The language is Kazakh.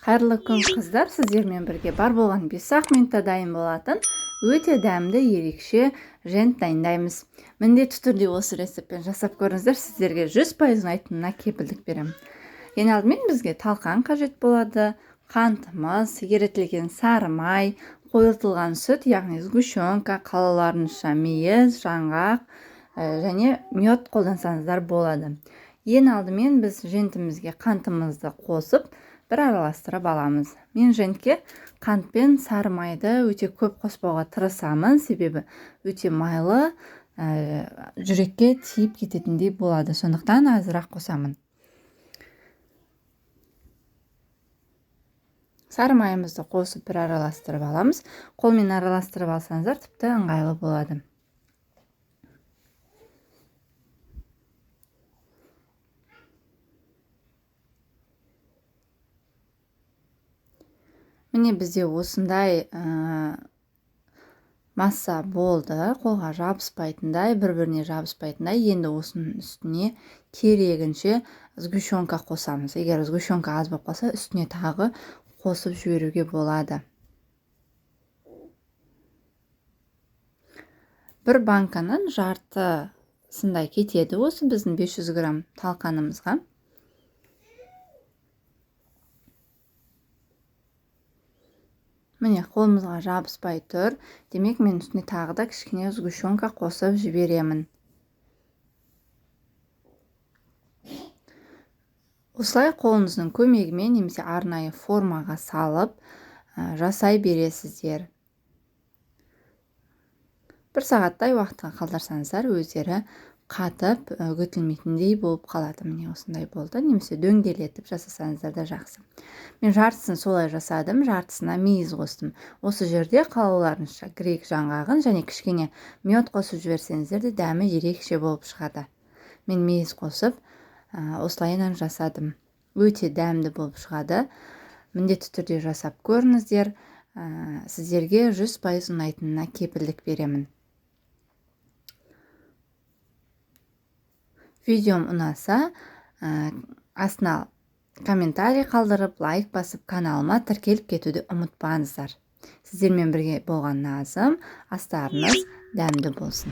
Қайырлы күн қыздар, сіздермен бірге бар болған 5 минутта дайын болатын өте дәмді ерекше жент дайындаймыз. Міндетті түрде осы рецептпен жасап көріңіздер, сіздерге 100% ұнайтынына кепілдік беремін. Ең алдымен бізге талқан қажет болады, қантымыз, ерітілген сары май, қойылтылған сүт, яғни сгущенка, қалаларыңызша мейіз, жаңғақ және мед қолдансаңыздар болады. Ең алдымен біз жентімізге қантымызды қосып, бір араластырып аламыз. Мен жентке қант пен сары майды өте көп қоспауға тырысамын, себебі өте майлы, жүрекке тиіп кететіндей болады. Сондықтан азырақ қосамын. Сары майымызды қосып бір араластырып аламыз. Қолмен араластырып алсаңыздар, тіпті ыңғайлы болады. Міне бізде осындай масса болды, қолға жабыспайтындай, бір-біріне жабыспайтындай. Енді осының үстіне керегінше сгущенка қосамыз. Егер сгущенка аз болып қалса, үстіне тағы қосып жіберуге болады. Бір банканың жартысындай кетеді осы біздің 500 грамм талқанымызға. Міне қолымызға жабыспай тұр. Демек мен үстіне тағы да кішкене сгущенка қосып жіберемін. Осылай қолыңыздың көмегімен немесе арнайы формаға салып жасай бересіздер. Бір сағаттай уақытқа қалдырсаңыздар, өздері қатып үгітілмейтіндей болып қалады. Міне осындай болды. Немесе дөңгелетіп жасасаңыздар да жақсы. Мен жартысын солай жасадым, жартысына мейіз қостым. Осы жерде қалауларыңызша грек жаңғағын және кішкене мед қосып жіберсеңіздер де дәмі ерекше болып шығады. Мен мейіз қосып осылайынан жасадым. Өте дәмді болып шығады. Міндетті түрде жасап көріңіздер. Сіздерге 100% ұнайтынына кепілдік беремін. Видеом ұнаса, астына комментарий қалдырып, лайк басып, каналыма тіркеліп кетуді ұмытпаңыздар. Сіздермен бірге болған Назым, астарыңыз дәмді болсын.